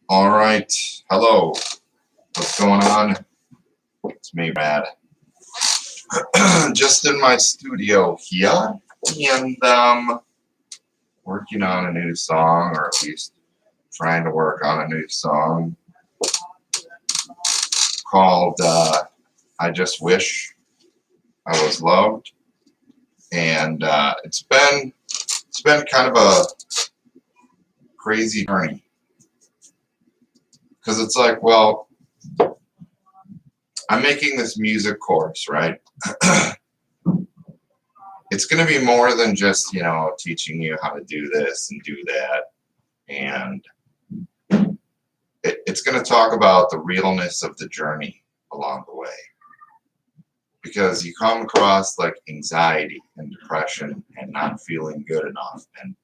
All right. Hello. What's going on? It's me, Brad. Just in my studio here, and working on a new song, or at least trying to work on a new song called "I Just Wish I Was Loved," and it's been kind of a crazy journey. Because it's like, well, I'm making this music course, right? It's going to be more than just, teaching you how to do this and do that. And it's going to talk about the realness of the journey along the way. Because you come across like anxiety and depression and not feeling good enough. And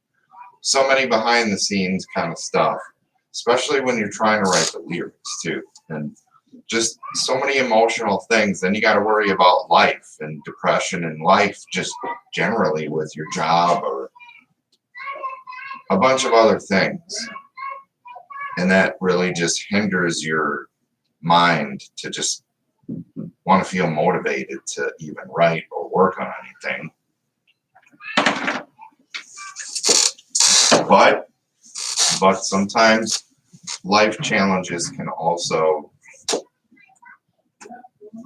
so many behind the scenes kind of stuff. Especially when you're trying to write the lyrics too, and just so many emotional things. Then you got to worry about life and depression and life just generally with your job or a bunch of other things. And that really just hinders your mind to just want to feel motivated to even write or work on anything. But sometimes life challenges can also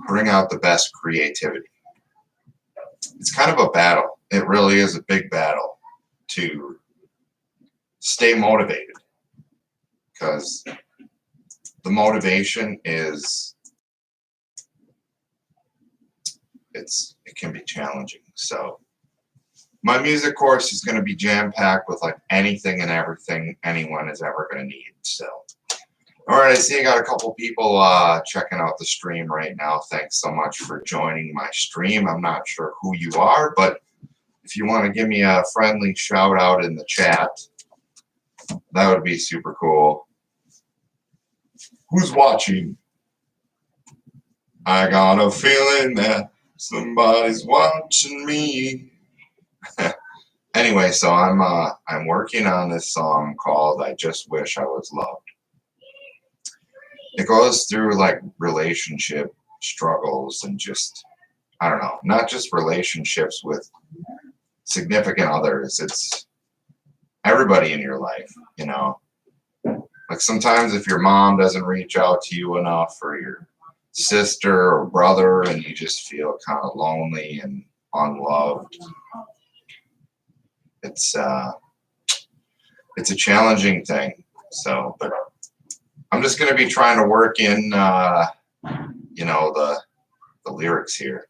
bring out the best creativity. It's kind of a battle. It really is a big battle to stay motivated, because the motivation is, it can be challenging. So my music course is going to be jam-packed with like anything and everything anyone is ever going to need. So, all right, I see I got a couple people checking out the stream right now. Thanks so much for joining my stream. I'm not sure who you are, but if you want to give me a friendly shout out in the chat, that would be super cool. Who's watching? I got a feeling that somebody's watching me. Anyway, so I'm working on this song called "I Just Wish I Was Loved." It goes through like relationship struggles and just, I don't know, not just relationships with significant others. It's everybody in your life, Like sometimes if your mom doesn't reach out to you enough, or your sister or brother, and you just feel kind of lonely and unloved. It's a challenging thing. So, but I'm just going to be trying to work in, the lyrics here.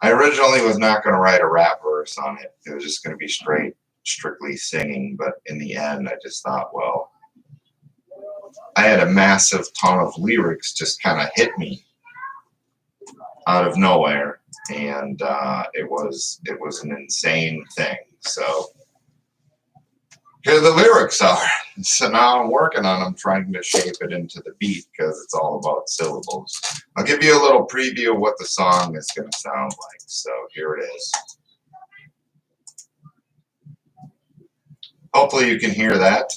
I originally was not going to write a rap verse on it. It was just going to be strictly singing. But in the end, I just thought, well, I had a massive ton of lyrics just kind of hit me out of nowhere, and it was an insane thing. So here the lyrics are. So now I'm working on them, trying to shape it into the beat, because it's all about syllables. I'll give you a little preview of what the song is going to sound like. So here it is. Hopefully you can hear that.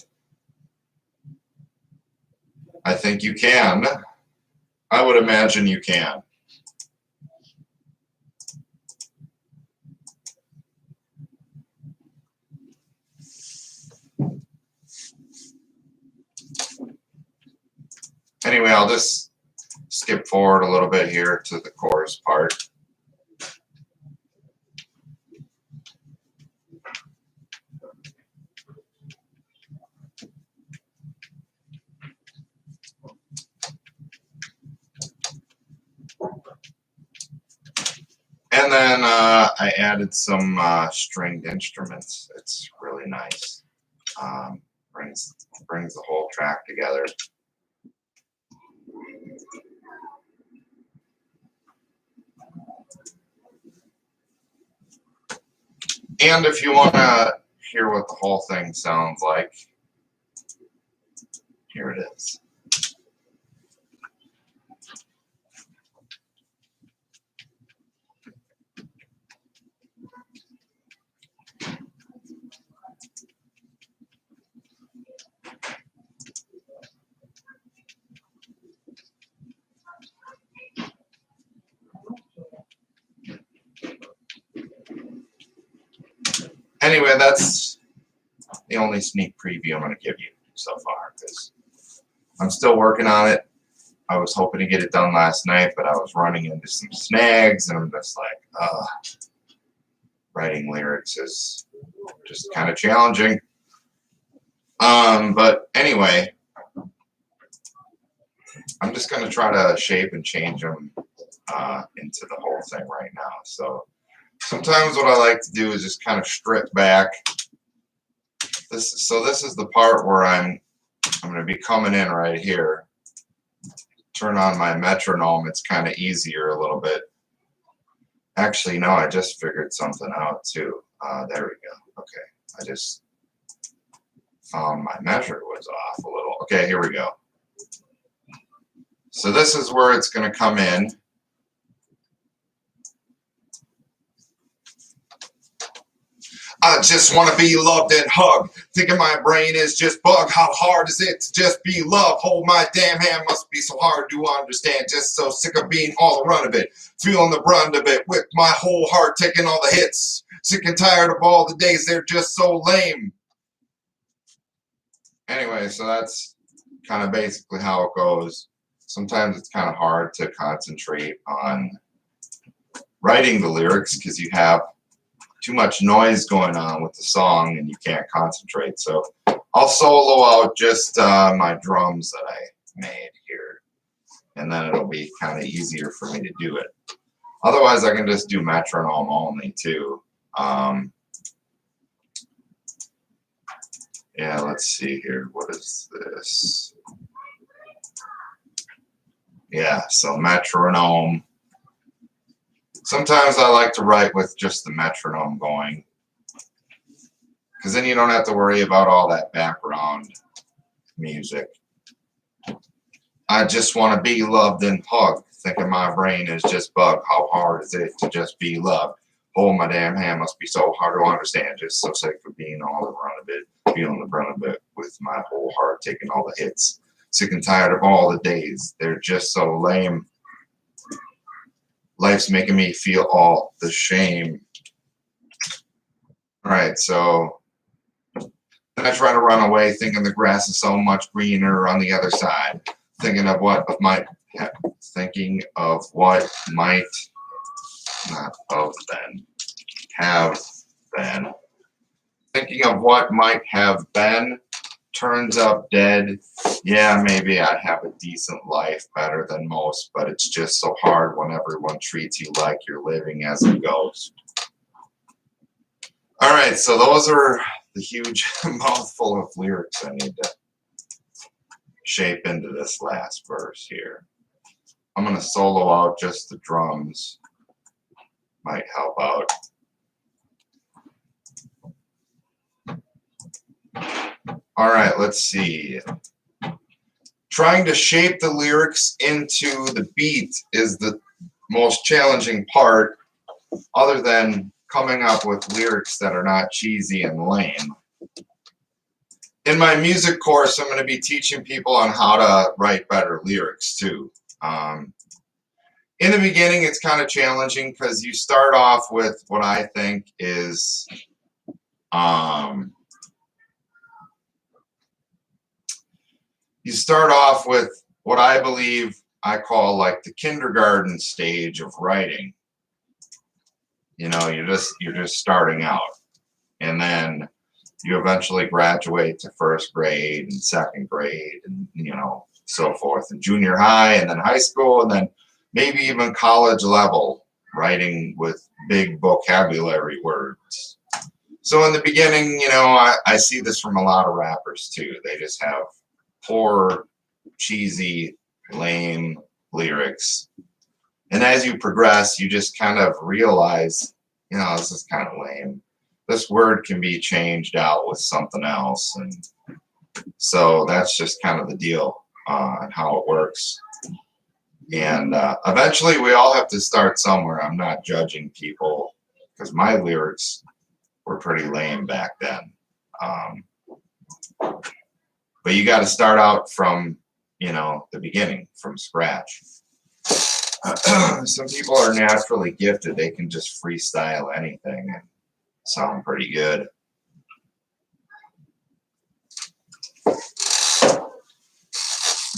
I think you can. I would imagine you can. Anyway, I'll just skip forward a little bit here to the chorus part. And then I added some stringed instruments. It's really nice. Brings the whole track together. And if you want to hear what the whole thing sounds like, here it is. anyway, that's the only sneak preview I'm going to give you so far, because I'm still working on it. I was hoping to get it done last night, but I was running into some snags, and I'm just like, writing lyrics is just kind of challenging. But anyway, I'm just going to try to shape and change them into the whole thing right now. So sometimes what I like to do is just kind of strip back. This is the part where I'm going to be coming in right here. Turn on my metronome. It's kind of easier a little bit. Actually, no, I just figured something out too. There we go. Okay, I just found my measure was off a little. Okay, here we go. So this is where it's going to come in. I just want to be loved and hugged. Thinking my brain is just bug. How hard is it to just be loved? Hold my damn hand, must be so hard to understand. Just so sick of being all the run of it. Feeling the brunt of it with my whole heart taking all the hits. Sick and tired of all the days they're just so lame. Anyway, so that's kind of basically how it goes. Sometimes it's kind of hard to concentrate on writing the lyrics because you have too much noise going on with the song and you can't concentrate. So I'll solo out just my drums that I made here, and then it'll be kind of easier for me to do it. Otherwise, I can just do metronome only too. Yeah, let's see here. What is this? Yeah, so metronome. Sometimes I like to write with just the metronome going, because then you don't have to worry about all that background music. I just want to be loved and hugged. Thinking my brain is just bug. How hard is it to just be loved? Hold my damn hand, must be so hard to understand. Just so sick of being all the run of it, feeling the brunt of it with my whole heart taking all the hits. Sick and tired of all the days. They're just so lame. Life's making me feel all the shame. All right, so then I try to run away, thinking the grass is so much greener on the other side. Thinking of what might not of then, have been. Thinking of what might have been, turns up dead. Yeah, maybe I have a decent life, better than most, but it's just so hard when everyone treats you like you're living as a ghost. All right, so those are the huge mouthful of lyrics I need to shape into this last verse here. I'm going to solo out just the drums. Might help out. All right, let's see. Trying to shape the lyrics into the beat is the most challenging part, other than coming up with lyrics that are not cheesy and lame. In my music course, I'm going to be teaching people on how to write better lyrics too. In the beginning, it's kind of challenging because you start off with what I think is you start off with what I believe I call like the kindergarten stage of writing. You know, you're just starting out, and then you eventually graduate to first grade and second grade, and so forth, and junior high, and then high school, and then maybe even college level writing with big vocabulary words. So in the beginning, I see this from a lot of rappers too. They just have poor, cheesy, lame lyrics. And as you progress, you just kind of realize, this is kind of lame. This word can be changed out with something else. And so that's just kind of the deal on how it works. And eventually we all have to start somewhere. I'm not judging people because my lyrics were pretty lame back then. But you got to start out from, the beginning, from scratch. Some people are naturally gifted. They can just freestyle anything and sound pretty good.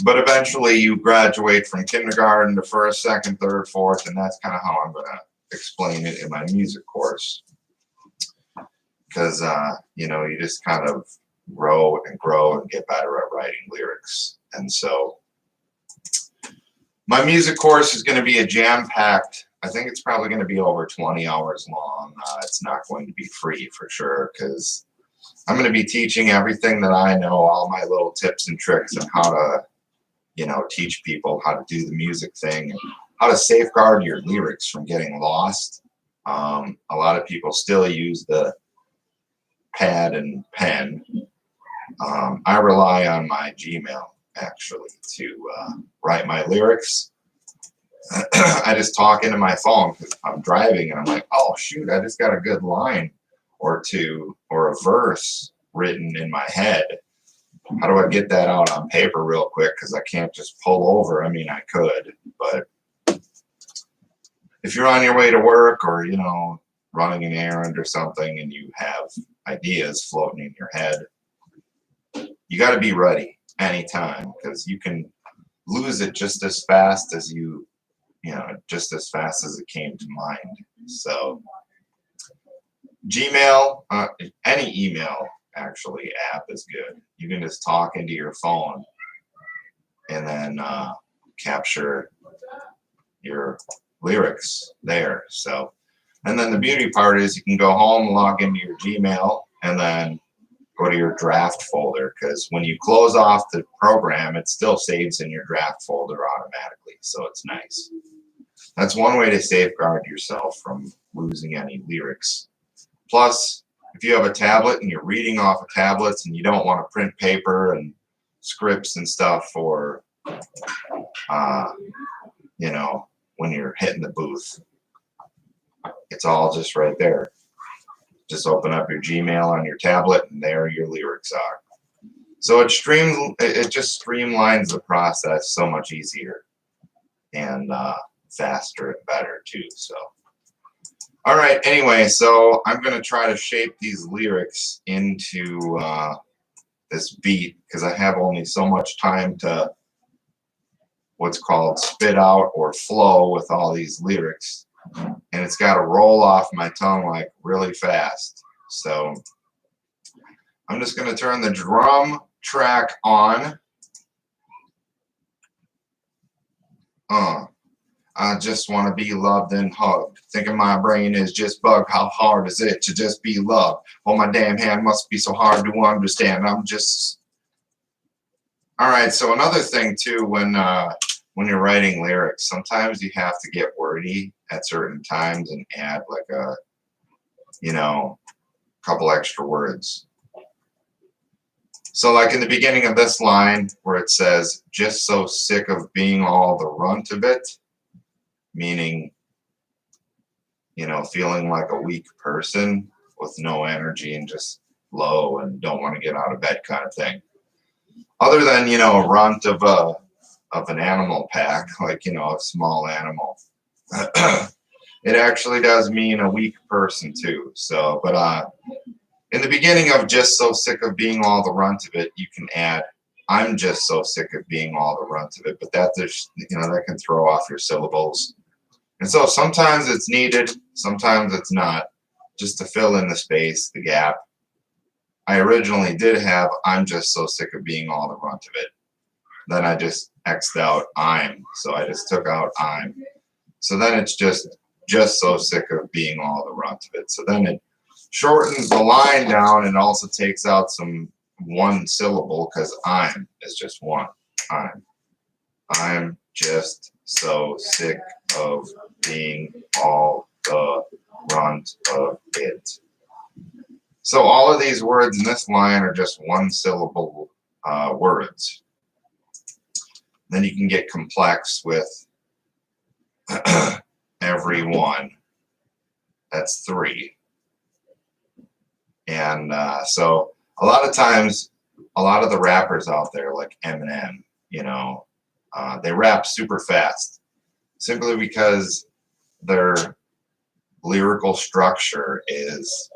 But eventually you graduate from kindergarten to first, second, third, fourth, and that's kind of how I'm going to explain it in my music course. Because, you just kind of grow and get better at writing lyrics. And so my music course is going to be a jam-packed, I think it's probably going to be over 20 hours long. It's not going to be free for sure, because I'm going to be teaching everything that I know, all my little tips and tricks on how to, teach people how to do the music thing, and how to safeguard your lyrics from getting lost. A lot of people still use the pad and pen. I rely on my Gmail actually to write my lyrics. I just talk into my phone because I'm driving and I'm like, oh shoot, I just got a good line or two or a verse written in my head. How do I get that out on paper real quick? Because I can't just pull over. I mean, I could, but if you're on your way to work or, running an errand or something and you have ideas floating in your head, you got to be ready anytime, because you can lose it just as fast as just as fast as it came to mind. So Gmail, any email actually app is good. You can just talk into your phone and then capture your lyrics there. So, and then the beauty part is you can go home, log into your Gmail, and then go to your draft folder, because when you close off the program, it still saves in your draft folder automatically. So it's nice. That's one way to safeguard yourself from losing any lyrics. Plus, if you have a tablet and you're reading off of tablets and you don't want to print paper and scripts and stuff for, when you're hitting the booth, it's all just right there. Just open up your Gmail on your tablet and there your lyrics are. So it just streamlines the process so much easier and faster and better too. So, all right. Anyway, so I'm going to try to shape these lyrics into this beat, because I have only so much time to what's called spit out or flow with all these lyrics. And it's got to roll off my tongue like really fast. So I'm just going to turn the drum track on. I just want to be loved and hugged. Thinking my brain is just bugged. How hard is it to just be loved? Oh, my damn hand must be so hard to understand. I'm just... All right, so another thing too, when you're writing lyrics, sometimes you have to get wordy at certain times and add like a, couple extra words. So like in the beginning of this line where it says, just so sick of being all the runt of it, meaning, feeling like a weak person with no energy and just low and don't want to get out of bed kind of thing. Other than, a runt of an animal pack, like, a small animal. It actually does mean a weak person too. So, but in the beginning of just so sick of being all the runt of it, you can add, I'm just so sick of being all the runt of it. But that just, that can throw off your syllables. And so sometimes it's needed, sometimes it's not, just to fill in the space, the gap. I originally did have, I'm just so sick of being all the runt of it. Then I just X'd out I'm, so I just took out I'm. So then it's just so sick of being all the runt of it. So then it shortens the line down and also takes out some one syllable, because I'm is just one. I'm just so sick of being all the runt of it. So all of these words in this line are just one syllable words. Then you can get complex with every one. That's 3. And so a lot of times, a lot of the rappers out there like Eminem, they rap super fast simply because their lyrical structure is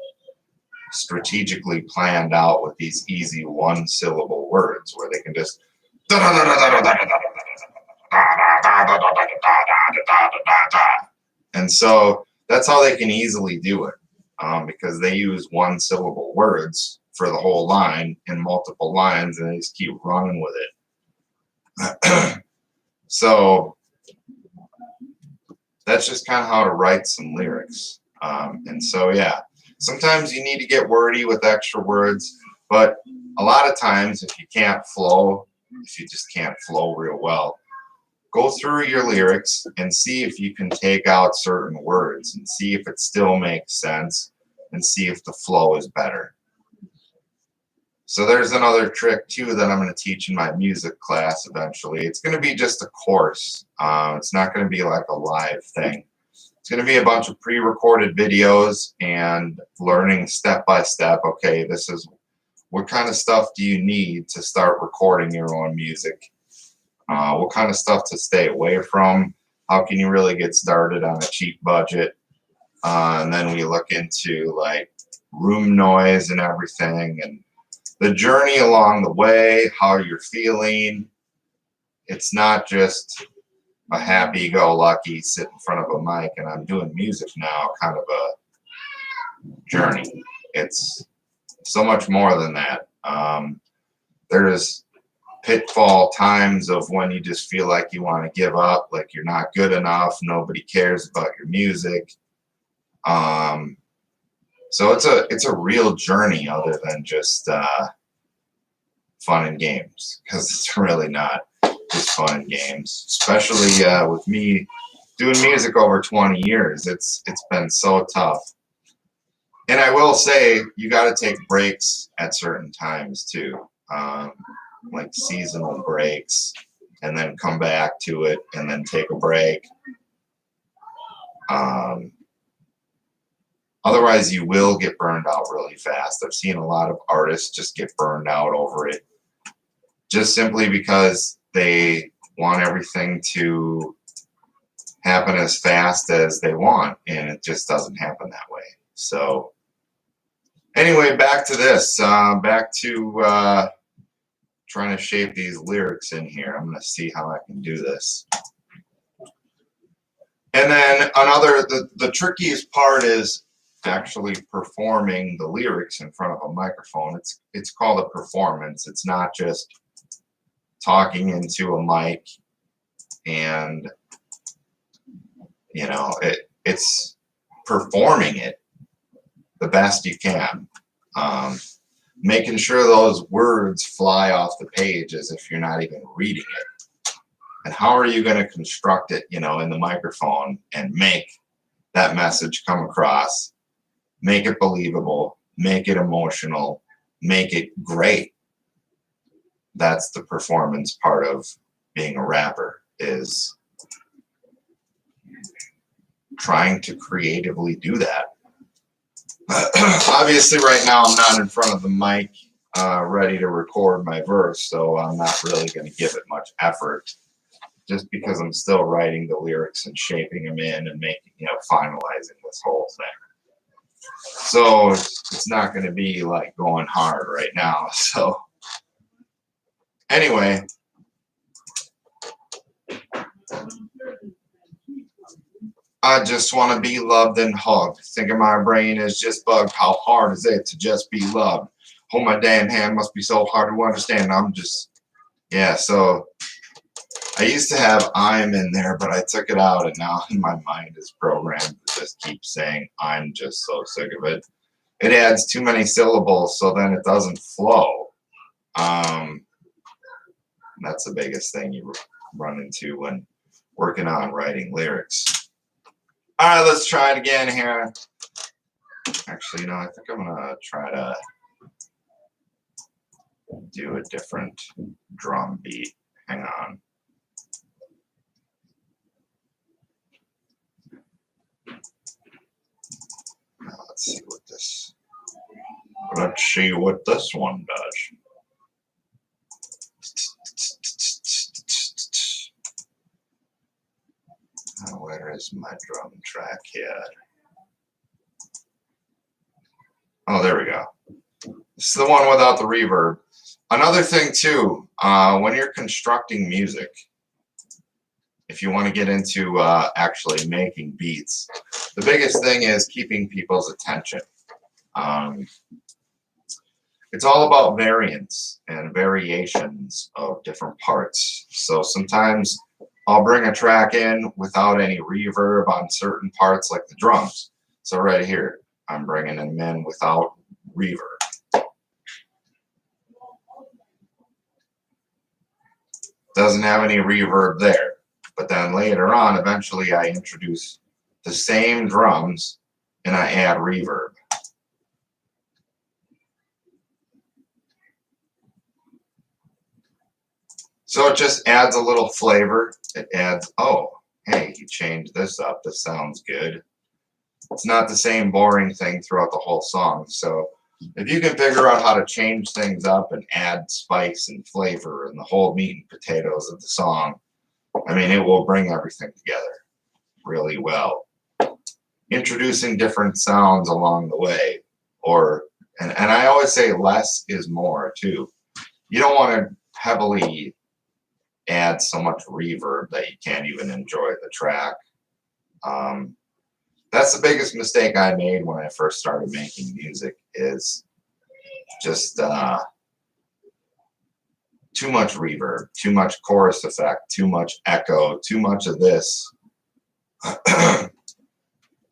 strategically planned out with these easy one-syllable words where they can just And so that's how they can easily do it, because they use one syllable words for the whole line in multiple lines, and they just keep running with it. So that's just kind of how to write some lyrics. And so, yeah, sometimes you need to get wordy with extra words, but a lot of times if you can't flow, if you just can't flow real well, go through your lyrics and see if you can take out certain words and see if it still makes sense and see if the flow is better. So there's another trick too that I'm going to teach in my music class eventually. It's going to be just a course. It's not going to be like a live thing. It's going to be a bunch of pre-recorded videos and learning step by step. Okay, this is what kind of stuff do you need to start recording your own music? What kind of stuff to stay away from? How can you really get started on a cheap budget? And then we look into like room noise and everything, and the journey along the way, how you're feeling. It's not just a happy-go-lucky sit in front of a mic and I'm doing music now kind of a journey. It's so much more than that. There's pitfall times of when you just feel like you want to give up, like you're not good enough, nobody cares about your music. So it's a real journey other than just fun and games, because it's really not just fun and games. Especially with me doing music over 20 years, it's been so tough. And I will say you got to take breaks at certain times too, like seasonal breaks, and then come back to it and then take a break. Otherwise, you will get burned out really fast. I've seen a lot of artists just get burned out over it, just simply because they want everything to happen as fast as they want, and it just doesn't happen that way. So anyway, back to this. Back to trying to shape these lyrics in here. I'm going to see how I can do this. And then the trickiest part is actually performing the lyrics in front of a microphone. It's called a performance. It's not just talking into a mic and it's performing it the best you can, making sure those words fly off the page as if you're not even reading it. And how are you going to construct it, in the microphone and make that message come across, make it believable, make it emotional, make it great? That's the performance part of being a rapper, is trying to creatively do that. Obviously, right now I'm not in front of the mic ready to record my verse, so I'm not really going to give it much effort, just because I'm still writing the lyrics and shaping them in and making, finalizing this whole thing. So it's not going to be like going hard right now. So anyway, I just want to be loved and hugged. Thinking my brain is just bugged. How hard is it to just be loved? Hold my damn hand, must be so hard to understand. So I used to have I'm in there, but I took it out, and now my mind is programmed to just keep saying I'm just so sick of it. It adds too many syllables, so then it doesn't flow. That's the biggest thing you run into when working on writing lyrics. All right, let's try it again here. Actually, I think I'm going to try to do a different drum beat. Hang on. Now, let's see what this one does. Where is my drum track here? Oh, there we go. This is the one without the reverb. Another thing too, when you're constructing music, if you want to get into actually making beats, the biggest thing is keeping people's attention. Um, it's all about variance and variations of different parts. So sometimes I'll bring a track in without any reverb on certain parts, like the drums. So right here, I'm bringing them in without reverb. Doesn't have any reverb there. But then later on, eventually I introduce the same drums and I add reverb. So it just adds a little flavor. It adds, oh, hey, he changed this up. This sounds good. It's not the same boring thing throughout the whole song. So if you can figure out how to change things up and add spice and flavor and the whole meat and potatoes of the song, I mean, it will bring everything together really well. Introducing different sounds along the way, and I always say less is more too. You don't want to heavily add so much reverb that you can't even enjoy the track. That's the biggest mistake I made when I first started making music, is just too much reverb, too much chorus effect, too much echo, too much of this.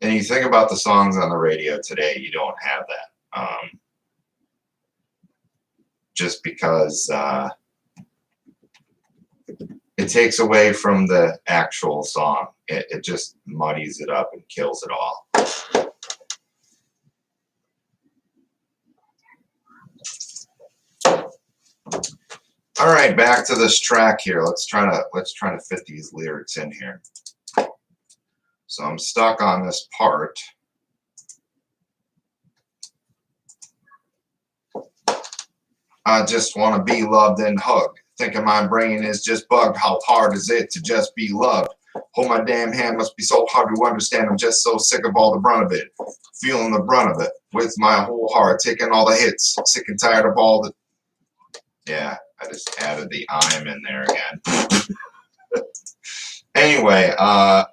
And you think about the songs on the radio today, you don't have that. Just because it takes away from the actual song. It just muddies it up and kills it all. All right, back to this track here. Let's try to fit these lyrics in here. So I'm stuck on this part. I just want to be loved and hugged. Thinking my brain is just bugged. How hard is it to just be loved? Hold my damn hand, must be so hard to understand. I'm just so sick of all the brunt of it. Feeling the brunt of it with my whole heart. Taking all the hits. Sick and tired of all the... Yeah, I just added the I'm in there again. Anyway,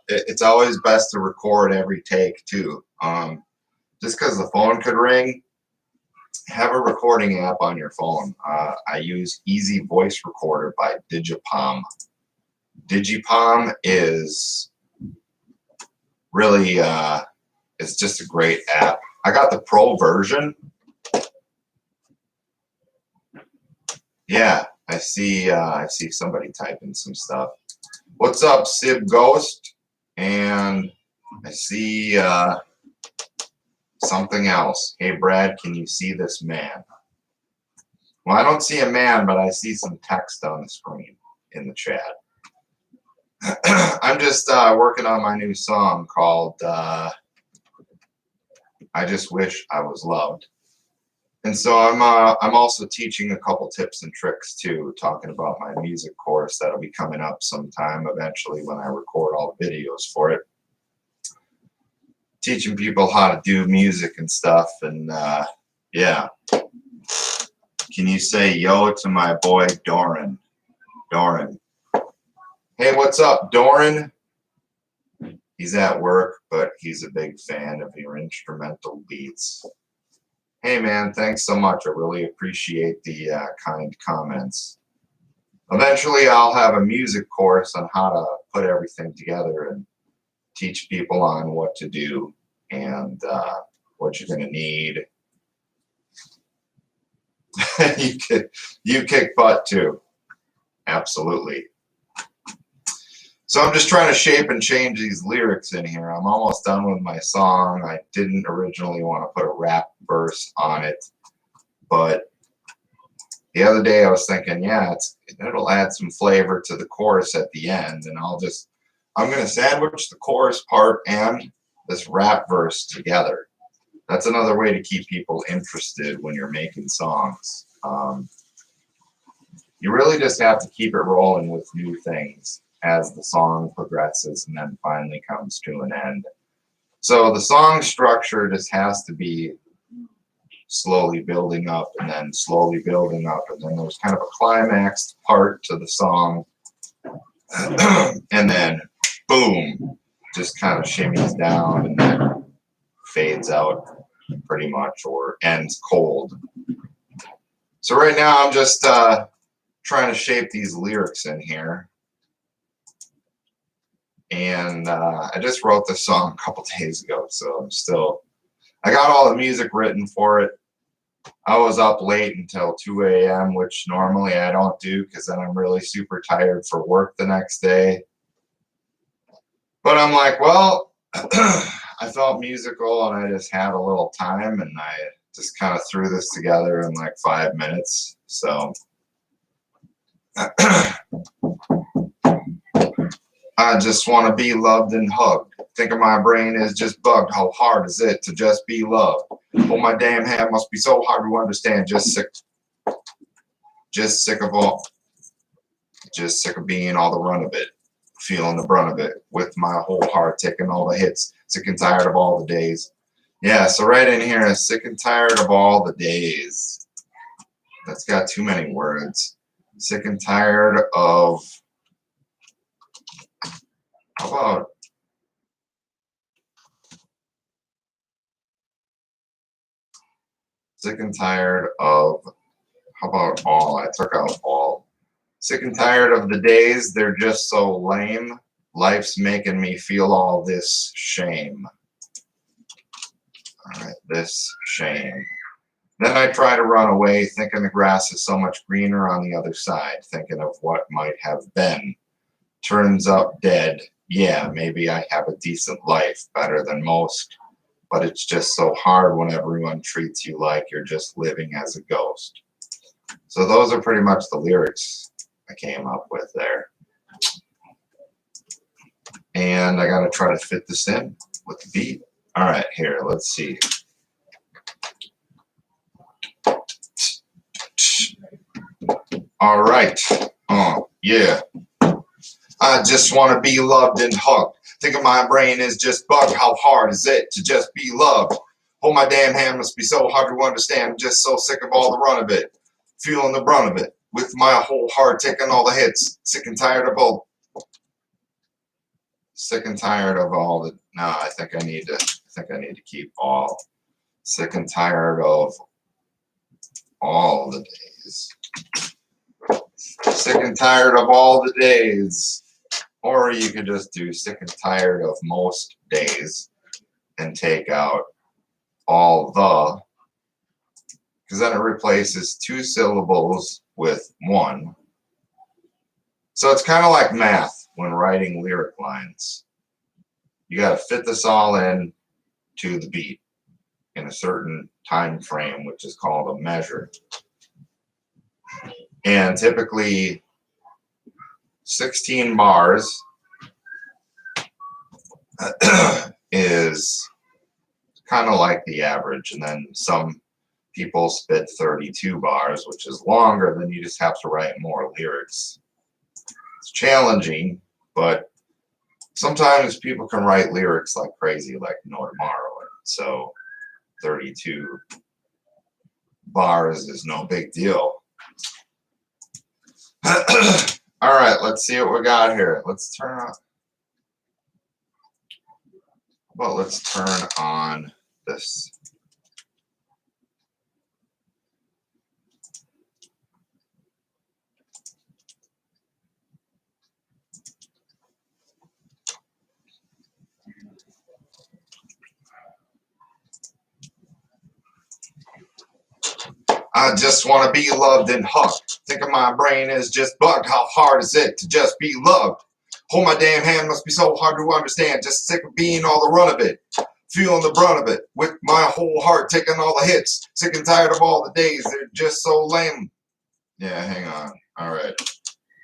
it's always best to record every take too. Just because the phone could ring, have a recording app on your phone. I use Easy Voice Recorder by Digipalm. Digipalm is really, it's just a great app. I got the pro version. Yeah, I see somebody typing some stuff. What's up, Sib Ghost? And I see something else. Hey, Brad, can you see this man? Well, I don't see a man, but I see some text on the screen in the chat. I'm just working on my new song called I Just Wish I Was Loved. And so I'm also teaching a couple tips and tricks too, talking about my music course that'll be coming up sometime eventually when I record all the videos for it. Teaching people how to do music and stuff, and yeah. Can you say yo to my boy Doran? Doran. Hey, what's up, Doran? He's at work, but he's a big fan of your instrumental beats. Hey man, thanks so much. I really appreciate the kind comments. Eventually I'll have a music course on how to put everything together and teach people on what to do and what you're going to need. You kick butt too. Absolutely. So I'm just trying to shape and change these lyrics in here. I'm almost done with my song. I didn't originally want to put a rap verse on it, but the other day I was thinking, yeah, it'll add some flavor to the chorus at the end, and I'm going to sandwich the chorus part and this rap verse together. That's another way to keep people interested when you're making songs. You really just have to keep it rolling with new things as the song progresses and then finally comes to an end. So the song structure just has to be slowly building up and then slowly building up, and then there's kind of a climax part to the song, and then boom, just kind of shimmies down and then fades out pretty much, or ends cold. So right now I'm just trying to shape these lyrics in here. And I just wrote this song a couple days ago, so I got all the music written for it. I was up late until 2 a.m., which normally I don't do because then I'm really super tired for work the next day. But I'm like, well, I felt musical and I just had a little time and I just kind of threw this together in like 5 minutes. So I just want to be loved and hugged. Think of my brain is just bugged. How hard is it to just be loved? Oh, my damn hand must be so hard to understand. Just sick of being all the run of it, feeling the brunt of it, with my whole heart taking all the hits. Sick and tired of all the days. Yeah, so right in here is sick and tired of all the days. That's got too many words. Sick and tired of. How about sick and tired of, how about all? I took out all. Sick and tired of the days, they're just so lame. Life's making me feel all this shame. All right, this shame. Then I try to run away, thinking the grass is so much greener on the other side, thinking of what might have been. Turns up dead. Yeah, maybe I have a decent life, better than most. But it's just so hard when everyone treats you like you're just living as a ghost. So those are pretty much the lyrics I came up with there. And I got to try to fit this in with the beat. All right, here, let's see. All right. Oh, yeah. I just want to be loved and hugged. Think of my brain is just bugged. How hard is it to just be loved? Oh, my damn hand must be so hard to understand. I'm just so sick of all the run of it. Feeling the brunt of it. With my whole heart taking all the hits. Sick and tired of all. Sick and tired of all the. No, I think I need to keep all. Sick and tired of all the days. Sick and tired of all the days. Or you could just do sick and tired of most days and take out all the, because then it replaces 2 syllables with 1. So it's kind of like math when writing lyric lines. You got to fit this all in to the beat in a certain time frame, which is called a measure. And typically 16 bars is kind of like the average, and then some people spit 32 bars, which is longer. Then you just have to write more lyrics. It's challenging, but sometimes people can write lyrics like crazy, like no tomorrow. So 32 bars is no big deal. All right, let's see what we got here. Let's turn on. Well, let's turn on this. I just want to be loved and hugged. Think of my brain is just bugged. How hard is it to just be loved? Oh, my damn hand must be so hard to understand. Just sick of being all the run of it. Feeling the brunt of it. With my whole heart taking all the hits. Sick and tired of all the days. They're just so lame. Yeah, hang on. All right.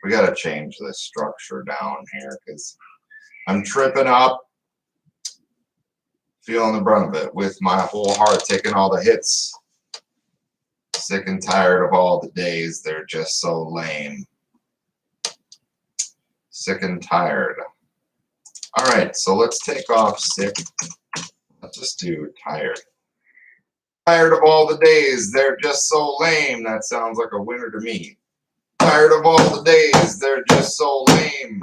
We got to change this structure down here because I'm tripping up. Feeling the brunt of it. With my whole heart taking all the hits. Sick and tired of all the days, they're just so lame. Sick and tired. All right, so let's take off sick. Let's just do tired. Tired of all the days, they're just so lame. That sounds like a winner to me. Tired of all the days, they're just so lame.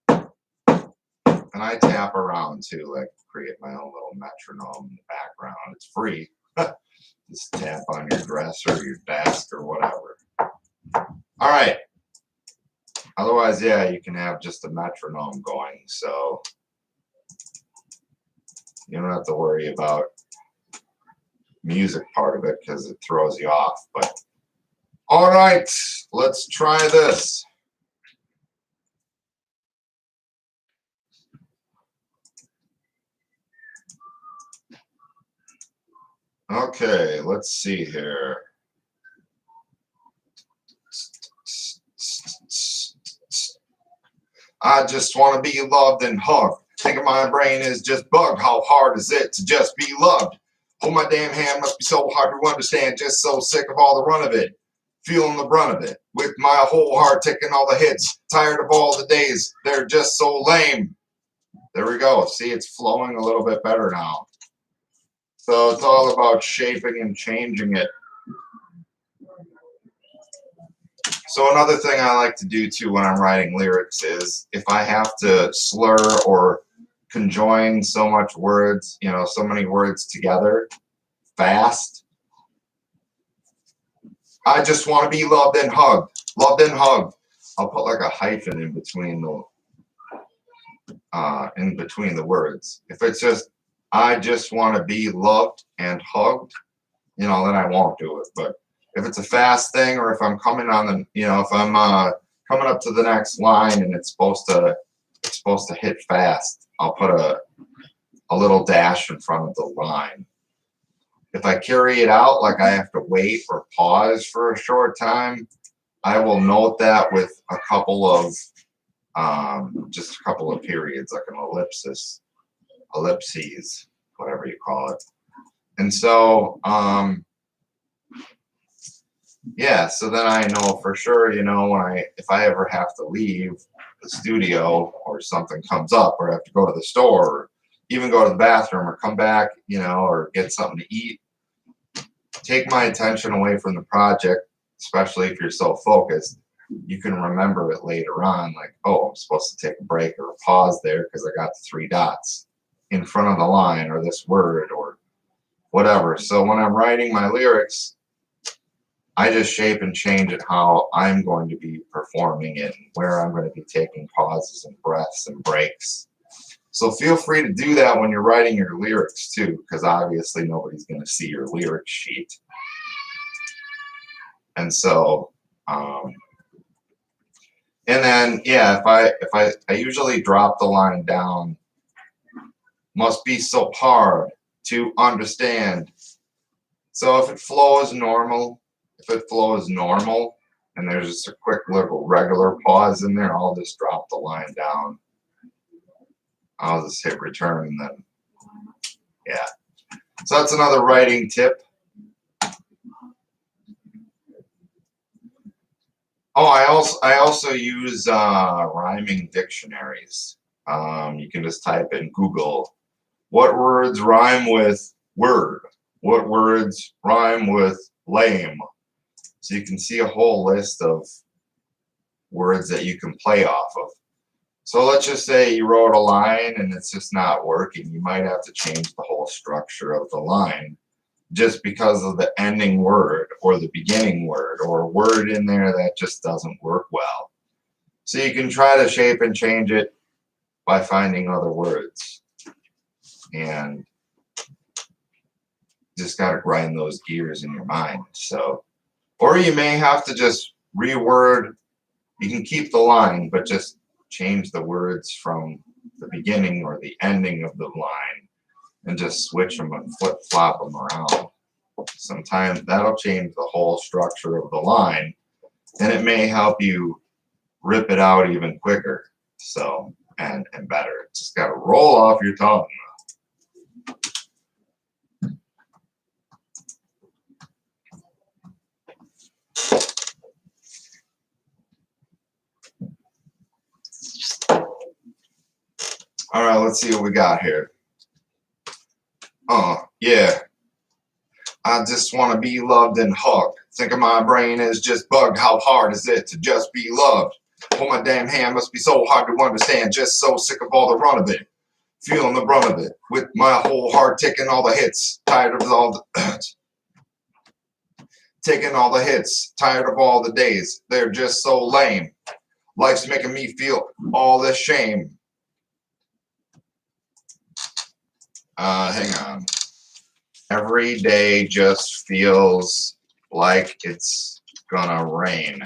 And I tap around too, like create my own little metronome in the background. It's free. Just tap on your dresser, your desk, or whatever. All right. Otherwise, yeah, you can have just a metronome going, so you don't have to worry about music part of it because it throws you off. But all right, let's try this. Okay, let's see here. I just want to be loved and hugged. Thinking my brain is just bugged. How hard is it to just be loved? Oh, my damn hand must be so hard to understand. Just so sick of all the run of it. Feeling the brunt of it. With my whole heart taking all the hits. Tired of all the days. They're just so lame. There we go. See, it's flowing a little bit better now. So it's all about shaping and changing it. So another thing I like to do too when I'm writing lyrics is if I have to slur or conjoin so much words, you know, so many words together fast, I just want to be loved and hugged. Loved and hugged. I'll put like a hyphen in between the words. If it's just I just want to be loved and hugged, you know, then I won't do it. But if it's a fast thing, or if I'm coming on the, you know, if I'm coming up to the next line and it's supposed to hit fast, I'll put a little dash in front of the line. If I carry it out, like I have to wait or pause for a short time, I will note that with a couple of just a couple of periods, like an ellipses, whatever you call it. And so yeah, so then I know for sure, you know, if I ever have to leave the studio or something comes up, or I have to go to the store, or even go to the bathroom or come back, you know, or get something to eat, take my attention away from the project, especially if you're so focused, you can remember it later on, like, oh, I'm supposed to take a break or a pause there because I got the 3 dots in front of the line or this word or whatever. So when I'm writing my lyrics, I just shape and change it how I'm going to be performing it and where I'm going to be taking pauses and breaths and breaks. So feel free to do that when you're writing your lyrics too, because obviously nobody's going to see your lyric sheet. And so, and then, yeah, if I usually drop the line down, must be so hard to understand. So if it flows normal, and there's just a quick little regular pause in there, I'll just drop the line down. I'll just hit return and then, yeah. So that's another writing tip. Oh, I also use rhyming dictionaries. You can just type in Google, what words rhyme with word? What words rhyme with lame? So you can see a whole list of words that you can play off of. So let's just say you wrote a line and it's just not working. You might have to change the whole structure of the line just because of the ending word or the beginning word or a word in there that just doesn't work well. So you can try to shape and change it by finding other words. And just got to grind those gears in your mind. So, or you may have to just reword. You can keep the line, but just change the words from the beginning or the ending of the line and just switch them and flip-flop them around. Sometimes that'll change the whole structure of the line, and it may help you rip it out even quicker. So, and better. It's just got to roll off your tongue. All right, let's see what we got here. Oh, yeah. I just want to be loved and hugged. Thinking my brain is just bugged. How hard is it to just be loved? Oh, my damn hand must be so hard to understand. Just so sick of all the run of it. Feeling the brunt of it. With my whole heart taking all the hits. Tired of all the... taking all the hits. Tired of all the days. They're just so lame. Life's making me feel all this shame. Hang on. Every day just feels like it's gonna rain.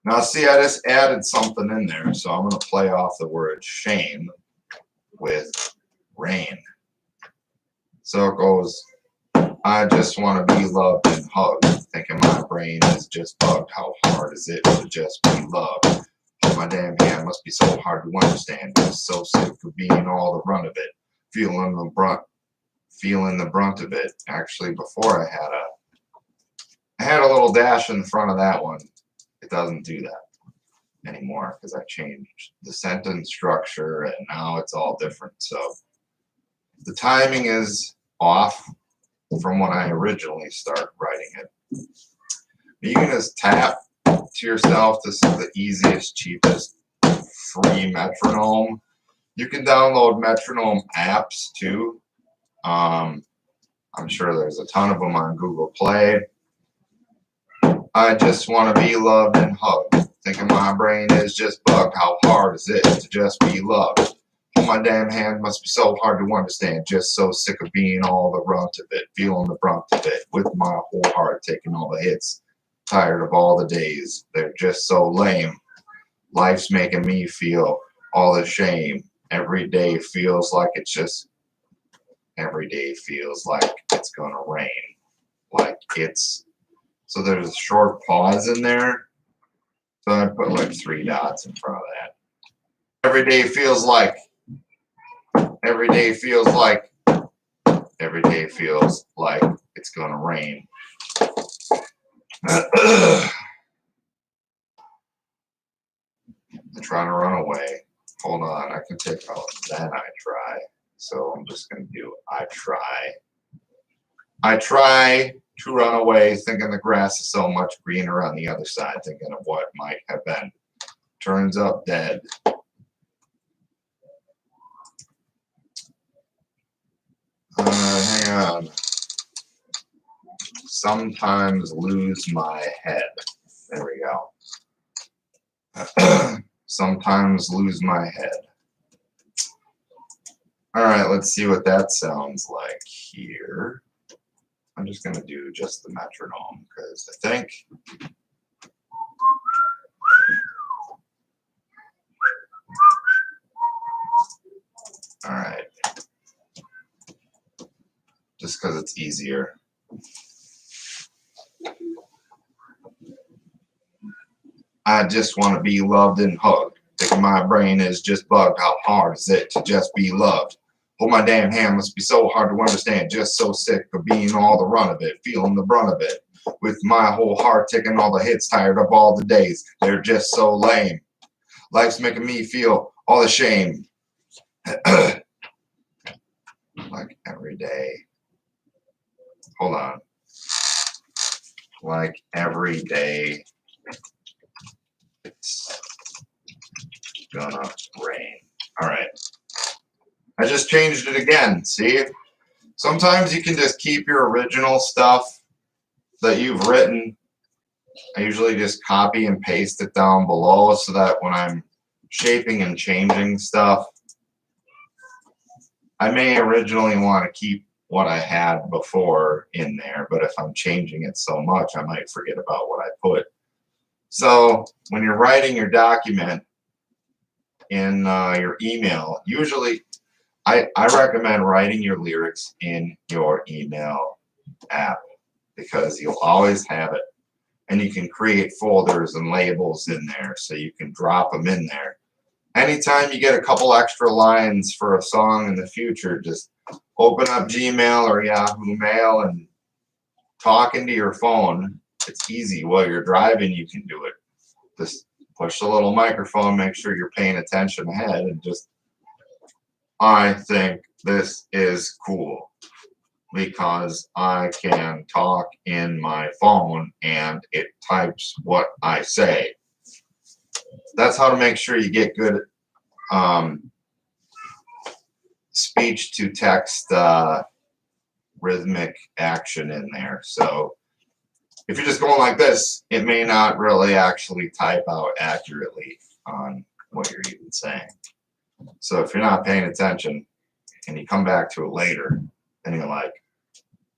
Now see, I just added something in there, so I'm gonna play off the word shame with rain. So it goes, I just want to be loved and hugged. Thinking my brain is just bugged. How hard is it to just be loved? My damn hand must be so hard to understand. Just so sick of being all the run of it. Feeling the brunt of it. Actually, before I had a little dash in front of that one. It doesn't do that anymore because I changed the sentence structure and now it's all different. So the timing is off from when I originally started writing it. You can just tap to yourself. This is the easiest, cheapest free metronome. You can download metronome apps too. I'm sure there's a ton of them on Google Play. I just want to be loved and hugged. Thinking my brain is just bugged. How hard is it to just be loved? Oh, my damn hand must be so hard to understand. Just so sick of being all the runt of it. Feeling the brunt of it. With my whole heart taking all the hits. Tired of all the days. They're just so lame. Life's making me feel all the shame. Every day feels like it's gonna rain. Like it's, so there's a short pause in there. So I put like 3 dots in front of that. Every day feels like it's gonna rain. I'm trying to run away. Hold on, I can take out then I try. So I'm just gonna do I try. I try to run away, thinking the grass is so much greener on the other side, thinking of what might have been. Turns up dead. Hang on. Sometimes lose my head. There we go. Sometimes lose my head. All right, let's see what that sounds like here. I'm just going to do just the metronome because I think all right. Just because it's easier. I just want to be loved and hugged. Thinking my brain is just bugged. How hard is it to just be loved? Oh, my damn hand must be so hard to understand. Just so sick of being all the run of it. Feeling the brunt of it. With my whole heart taking all the hits. Tired of all the days. They're just so lame. Life's making me feel all the shame. Like every day. Hold on. Like every day. It's gonna rain. All right. I just changed it again. See? Sometimes you can just keep your original stuff that you've written. I usually just copy and paste it down below so that when I'm shaping and changing stuff, I may originally want to keep what I had before in there, but if I'm changing it so much, I might forget about what I put. So when you're writing your document in your email, usually I recommend writing your lyrics in your email app because you'll always have it. And you can create folders and labels in there so you can drop them in there. Anytime you get a couple extra lines for a song in the future, just open up Gmail or Yahoo Mail and talk into your phone. It's easy. While you're driving, you can do it. Just push the little microphone, make sure you're paying attention ahead, and just, I think this is cool. because I can talk in my phone and it types what I say. That's how to make sure you get good speech to text rhythmic action in there. So if you're just going like this, it may not really actually type out accurately on what you're even saying. So if you're not paying attention and you come back to it later and you're like,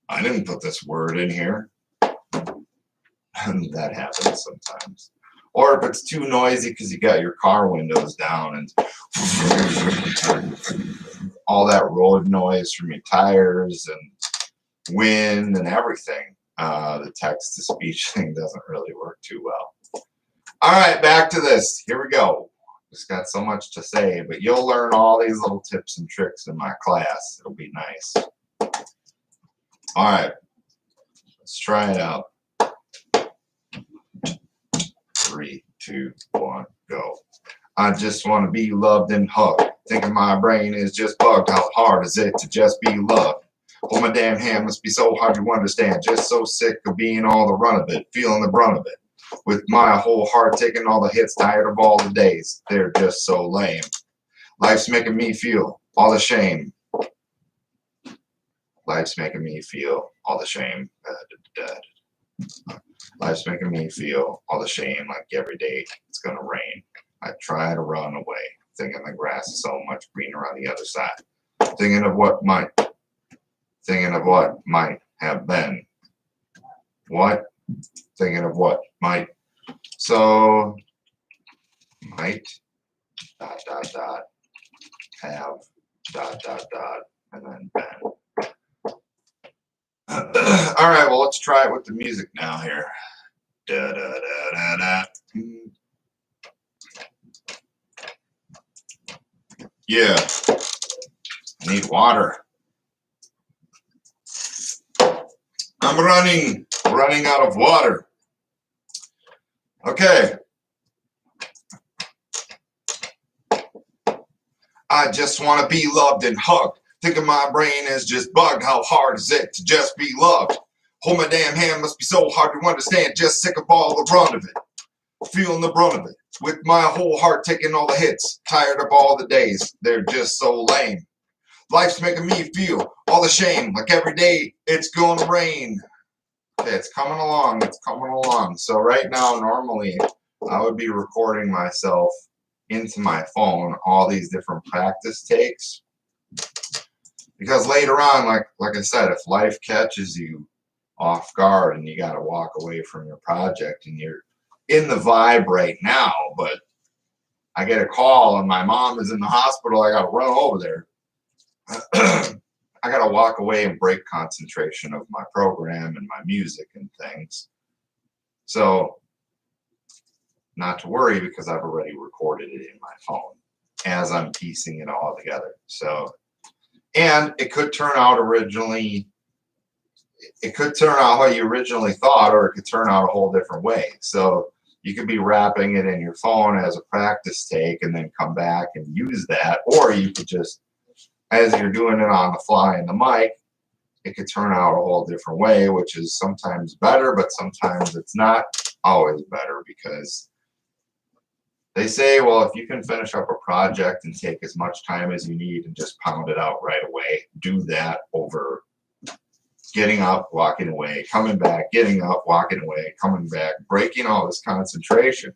I didn't put this word in here. And that happens sometimes. Or if it's too noisy because you got your car windows down and all that road noise from your tires and wind and everything, the text-to-speech thing doesn't really work too well. All right, back to this. Here we go. Just got so much to say, but you'll learn all these little tips and tricks in my class. It'll be nice. All right, let's try it out. 3, 2, 1, go. I just want to be loved and hugged. Thinking my brain is just bugged. How hard is it to just be loved? Oh, my damn hand must be so hard to understand. Just so sick of being all the run of it, feeling the brunt of it. With my whole heart taking all the hits, tired of all the days. They're just so lame. Life's making me feel all the shame. Life's making me feel all the shame. Life's making me feel all the shame, like every day it's gonna rain. I try to run away, thinking the grass is so much greener on the other side. Thinking of what might have been. What? Thinking of what might. So, might, dot, dot, dot, have, dot, dot, dot, and then been. All right, well, let's try it with the music now here. Da, da, da, da, da. Yeah, I need water. I'm running out of water. Okay. I just want to be loved and hugged. Thinking my brain is just bugged. How hard is it to just be loved? Hold my damn hand must be so hard to understand. Just sick of all the brunt of it. Feeling the brunt of it. With my whole heart taking all the hits. Tired of all the days. They're just so lame. Life's making me feel all the shame. Like every day it's gonna rain. Okay, it's coming along. It's coming along. So right now, normally, I would be recording myself into my phone, all these different practice takes. Because later on, like I said, if life catches you off guard and you got to walk away from your project and you're in the vibe right now, but I get a call and my mom is in the hospital, I got to run over there. I got to walk away and break concentration of my program and my music and things. So, not to worry because I've already recorded it in my phone as I'm piecing it all together. So, and it could turn out how you originally thought, or it could turn out a whole different way. So you could be wrapping it in your phone as a practice take and then come back and use that, or you could just, as you're doing it on the fly in the mic, it could turn out a whole different way, which is sometimes better, but sometimes it's not always better, because they say, well, if you can finish up a project and take as much time as you need and just pound it out right away, do that over getting up, walking away, coming back, getting up, walking away, coming back, breaking all this concentration,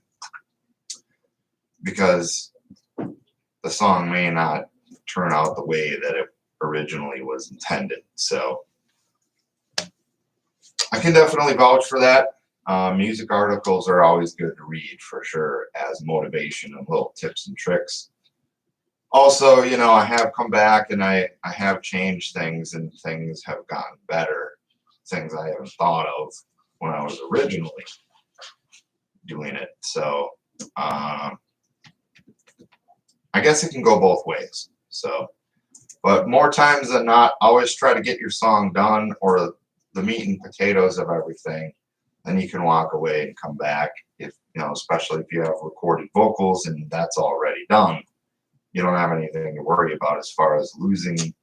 because the song may not turn out the way that it originally was intended. So I can definitely vouch for that. Music articles are always good to read for sure, as motivation and little tips and tricks. Also, you know, I have come back and I have changed things, and things have gotten better. Things I haven't thought of when I was originally doing it. So I guess it can go both ways. So, but more times than not, always try to get your song done, or the meat and potatoes of everything. Then you can walk away and come back, if you know, especially if you have recorded vocals and that's already done. You don't have anything to worry about as far as losing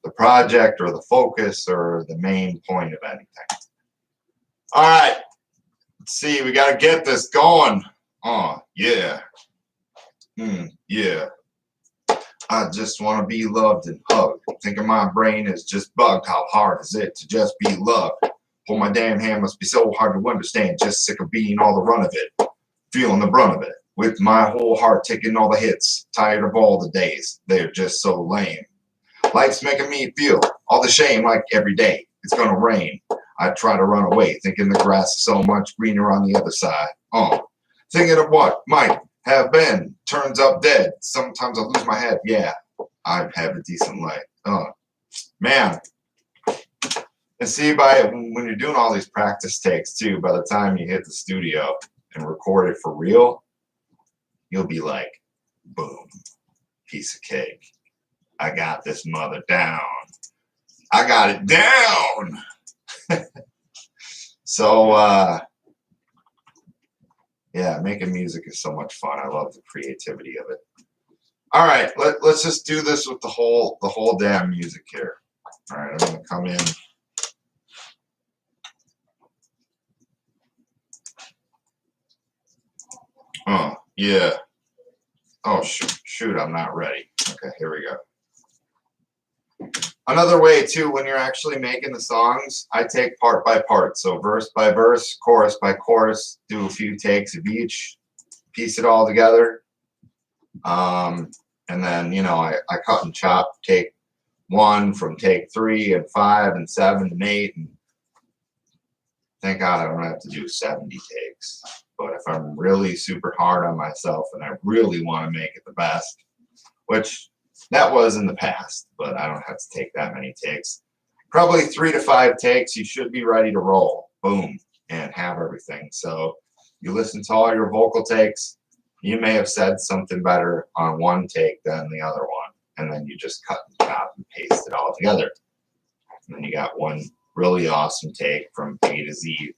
the project or the focus or the main point of anything. All right, let's see, we got to get this going. Oh, yeah. Yeah. I just want to be loved and hugged. Thinking my brain is just bugged. How hard is it to just be loved? Hold my damn hand must be so hard to understand. Just sick of being all the run of it. Feeling the brunt of it. With my whole heart taking all the hits. Tired of all the days. They're just so lame. Life's making me feel all the shame like every day. It's gonna rain. I try to run away. Thinking the grass is so much greener on the other side. Thinking of what might have been. Turns up dead. Sometimes I lose my head. Yeah, I have a decent life. Man. And see, when you're doing all these practice takes too, by the time you hit the studio and record it for real, you'll be like, boom, piece of cake. I got this mother down. I got it down. So, yeah, making music is so much fun. I love the creativity of it. All right, let's just do this with the whole damn music here. All right, I'm gonna come in. Oh, yeah. Oh, shoot, I'm not ready. Okay, here we go. Another way, too, when you're actually making the songs, I take part by part. So verse by verse, chorus by chorus, do a few takes of each, piece it all together. And then, you know, I cut and chop take 1 from take 3 and 5 and 7 and 8. And thank God I don't have to do 70 takes. But if I'm really super hard on myself and I really want to make it the best, which that was in the past, but I don't have to take that many takes. Probably 3 to 5 takes, you should be ready to roll. Boom, and have everything. So you listen to all your vocal takes. You may have said something better on one take than the other one, and then you just cut and chop and paste it all together. And then you got one really awesome take from A to Z.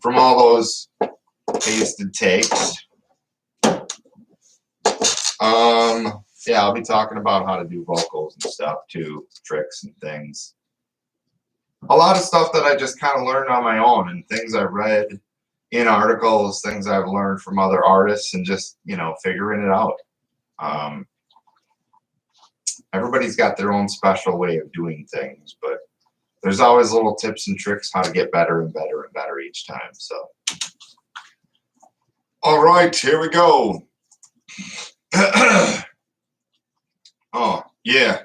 From all those pasted takes. Yeah, I'll be talking about how to do vocals and stuff too, tricks and things. A lot of stuff that I just kind of learned on my own and things I read in articles, things I've learned from other artists and just, you know, figuring it out. Everybody's got their own special way of doing things, but there's always little tips and tricks how to get better and better and better each time. So, all right, here we go. Oh, yeah.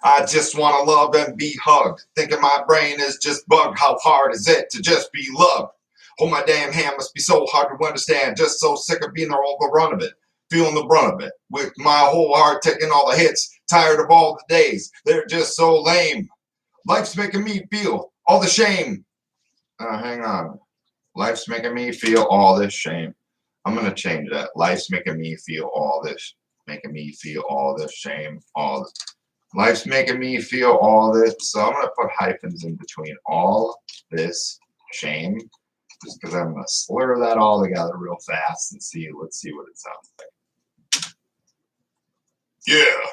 I just want to love and be hugged. Thinking my brain is just bugged. How hard is it to just be loved? Hold my damn hand must be so hard to understand. Just so sick of being all the run of it. Feeling the brunt of it. With my whole heart taking all the hits. Tired of all the days. They're just so lame. Life's making me feel all the shame. Hang on. Life's making me feel all this shame. I'm going to change that. Life's making me feel all this. Making me feel all this shame. Life's making me feel all this. So I'm going to put hyphens in between all this shame. Just because I'm going to slur that all together real fast and see. Let's see what it sounds like. Yeah.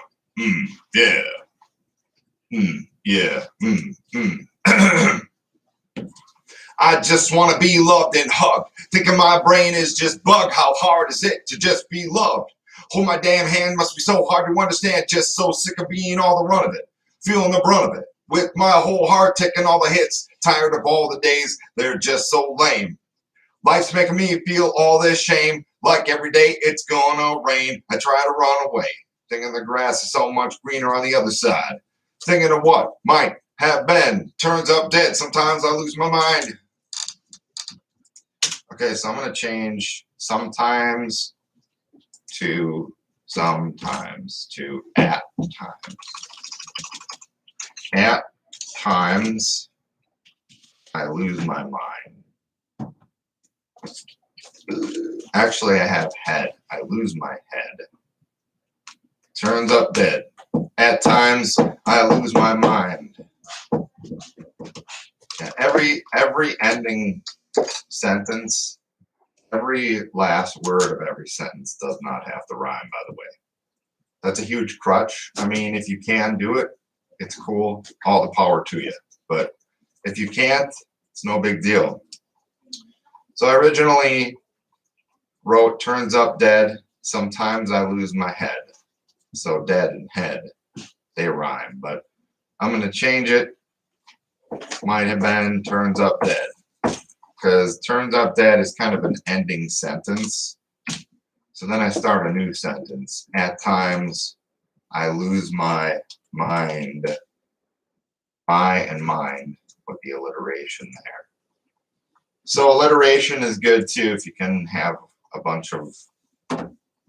Yeah. Yeah. I just want to be loved and hugged. Thinking my brain is just bugged. How hard is it to just be loved? Hold my damn hand must be so hard to understand. Just so sick of being all the run of it. Feeling the brunt of it. With my whole heart taking all the hits. Tired of all the days. They're just so lame. Life's making me feel all this shame. Like every day it's gonna rain. I try to run away. Thinking the grass is so much greener on the other side. Thinking of what might have been. Turns up dead. Sometimes I lose my mind. Okay, so I'm going to change sometimes to at times. At times, I lose my mind. Actually, I have head. I lose my head. Turns up dead. At times, I lose my mind. Yeah, every ending sentence, every last word of every sentence does not have to rhyme, by the way. That's a huge crutch. I mean, if you can do it, it's cool. All the power to you. But if you can't, it's no big deal. So I originally wrote turns up dead. Sometimes I lose my head. So dead and head, they rhyme. But I'm going to change it. Might have been turns up dead. Because turns up dead is kind of an ending sentence. So then I start a new sentence. At times, I lose my mind. My and mind with the alliteration there. So alliteration is good too if you can have a bunch of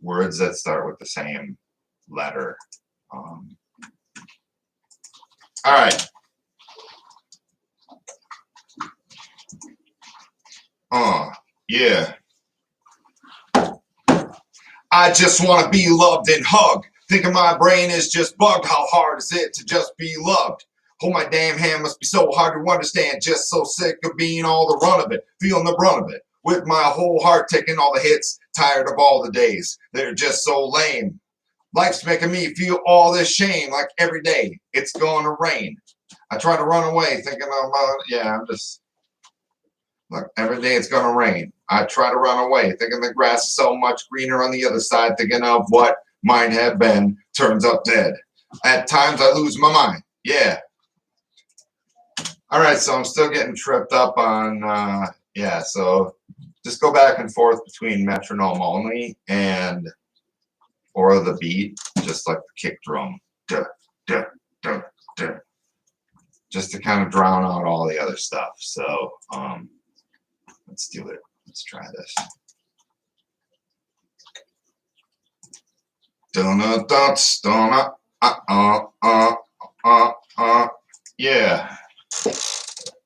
words that start with the same letter. All right. Yeah. I just want to be loved and hugged. Thinking my brain is just bugged. How hard is it to just be loved? Hold my damn hand must be so hard to understand. Just so sick of being all the run of it. Feeling the brunt of it. With my whole heart taking all the hits. Tired of all the days. They're just so lame. Life's making me feel all this shame. Like every day it's gonna rain. I try to run away thinking about, yeah, I'm just, look, every day it's gonna rain. I try to run away thinking the grass is so much greener on the other side. Thinking of what might have been turns up dead. At times I lose my mind. Yeah. All right, so I'm still getting tripped up on, yeah, so just go back and forth between metronome only and or the beat, just like the kick drum. Duh, duh, duh, duh. Just to kind of drown out all the other stuff. So let's do it. Let's try this. Yeah.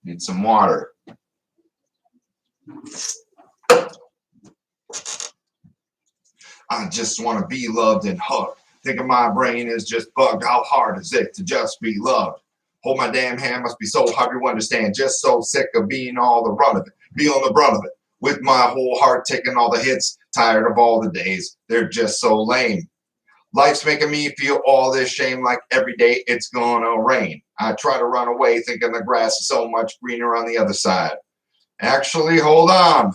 Need some water. I just want to be loved and hugged. Thinking my brain is just bugged. How hard is it to just be loved? Hold my damn hand must be so hard to understand. Just so sick of being all the run of it. Feeling the brunt of it. With my whole heart taking all the hits. Tired of all the days. They're just so lame. Life's making me feel all this shame. Like every day it's gonna rain. I try to run away thinking the grass is so much greener on the other side. Actually, hold on.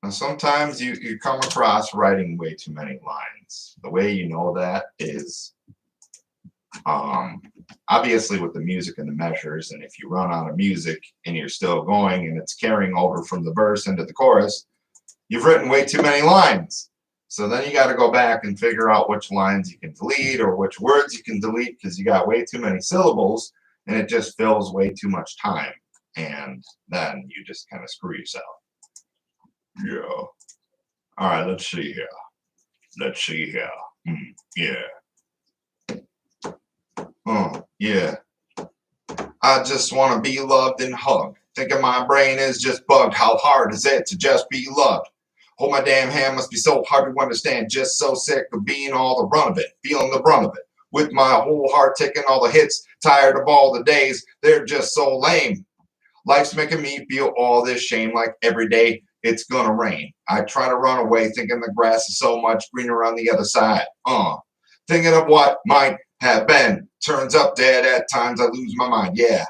Now, sometimes you come across writing way too many lines. The way you know that is obviously with the music and the measures, and if you run out of music and you're still going and it's carrying over from the verse into the chorus, you've written way too many lines. So then you got to go back and figure out which lines you can delete or which words you can delete because you got way too many syllables and it just fills way too much time. And then you just kind of screw yourself. Yeah. All right, let's see here. Let's see here. Yeah. Yeah. I just want to be loved and hugged. Thinking my brain is just bugged. How hard is it to just be loved? Hold my damn hand must be so hard to understand. Just so sick of being all the run of it. Feeling the brunt of it. With my whole heart taking all the hits. Tired of all the days. They're just so lame. Life's making me feel all this shame. Like every day it's gonna rain. I try to run away thinking the grass is so much greener on the other side. Thinking of what might have been. Turns up dead. At times I lose my mind. Yeah,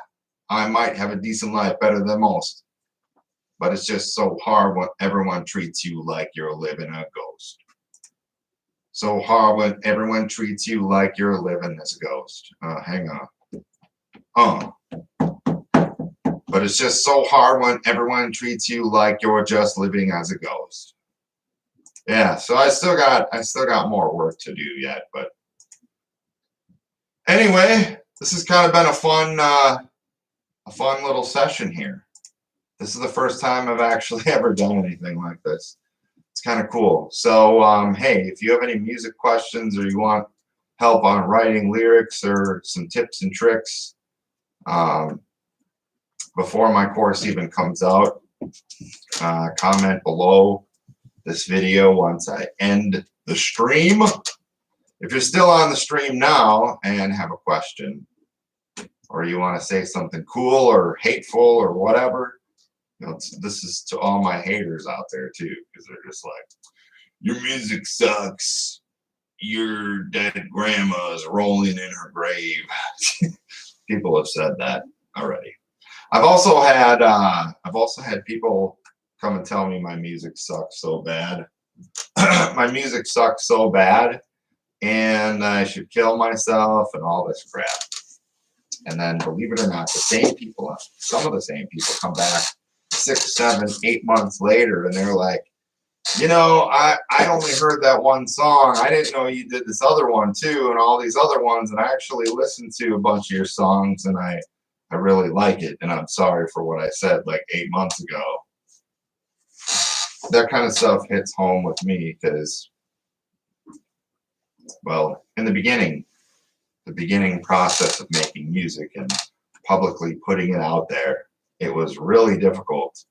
I might have a decent life, better than most. But it's just so hard when everyone treats you like you're living a ghost. So hard when everyone treats you like you're living as a ghost. Hang on. But it's just so hard when everyone treats you like you're just living as a ghost. Yeah, so I still got more work to do yet, but anyway, this has kind of been a fun little session here. This is the first time I've actually ever done anything like this. It's kind of cool. So hey, if you have any music questions or you want help on writing lyrics or some tips and tricks, before my course even comes out, comment below this video once I end the stream. If you're still on the stream now and have a question, or you want to say something cool or hateful or whatever, this is to all my haters out there too, because they're just like, your music sucks. Your dead grandma's rolling in her grave. People have said that already. I've also had people come and tell me my music sucks so bad. My music sucks so bad, and I should kill myself and all this crap. And then, believe it or not, some of the same people come back 6, 7, 8 months later, and they're like, I only heard that one song. I didn't know you did this other one too, and all these other ones. And I actually listened to a bunch of your songs, and I really like it. And I'm sorry for what I said like 8 months ago. That kind of stuff hits home with me because, well, in the beginning process of making music and publicly putting it out there, it was really difficult.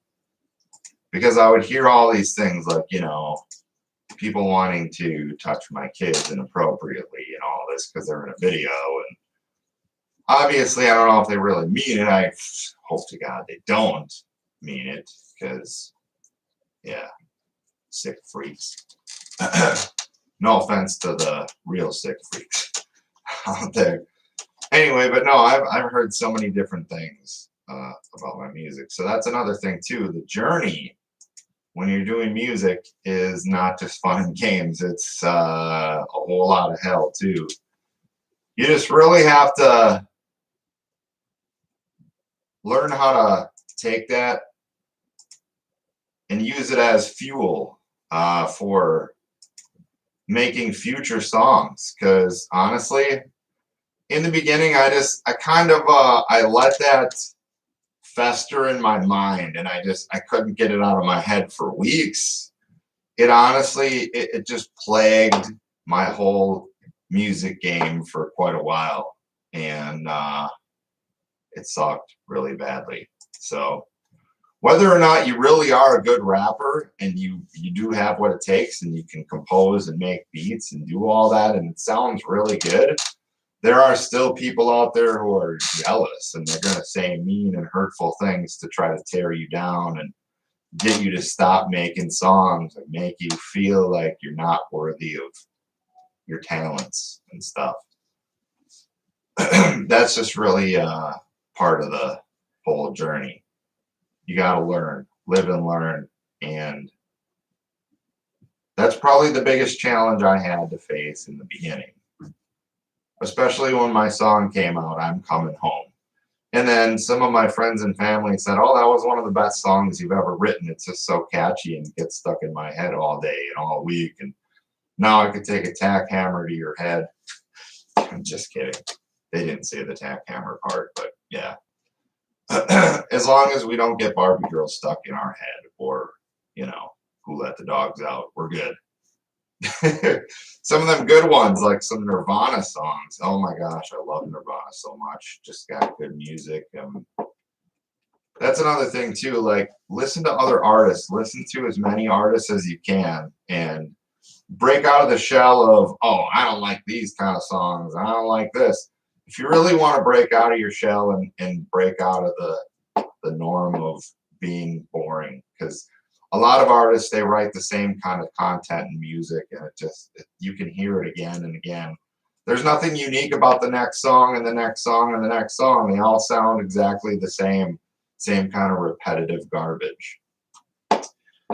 Because I would hear all these things like, people wanting to touch my kids inappropriately and all this because they're in a video. And obviously, I don't know if they really mean it. I hope to God they don't mean it because, yeah, sick freaks. No offense to the real sick freaks out there. Anyway, but no, I've heard so many different things about my music. So that's another thing, too. The journey when you're doing music is not just fun and games. It's a whole lot of hell too. You just really have to learn how to take that and use it as fuel for making future songs. Because honestly, in the beginning, I let that fester in my mind, and I couldn't get it out of my head for weeks. It honestly, it just plagued my whole music game for quite a while, and it sucked really badly. So whether or not you really are a good rapper and you do have what it takes and you can compose and make beats and do all that and it sounds really good, there are still people out there who are jealous and they're going to say mean and hurtful things to try to tear you down and get you to stop making songs and make you feel like you're not worthy of your talents and stuff. That's just really part of the whole journey. You got to learn, live and learn. And that's probably the biggest challenge I had to face in the beginning. Especially when my song came out, I'm Coming Home. And then some of my friends and family said, oh, that was one of the best songs you've ever written. It's just so catchy and gets stuck in my head all day and all week. And now I could take a tack hammer to your head. I'm just kidding. They didn't say the tack hammer part, but yeah. As long as we don't get Barbie Girl stuck in our head or, Who Let the Dogs Out, we're good. Some of them good ones, like some Nirvana songs. Oh my gosh, I love Nirvana so much. Just got good music. That's another thing too. Like, listen to other artists. Listen to as many artists as you can, and break out of the shell of, oh, I don't like these kind of songs. I don't like this. If you really want to break out of your shell and break out of the norm of being boring, because a lot of artists, they write the same kind of content and music, and you can hear it again and again. There's nothing unique about the next song and the next song and the next song. They all sound exactly the same kind of repetitive garbage.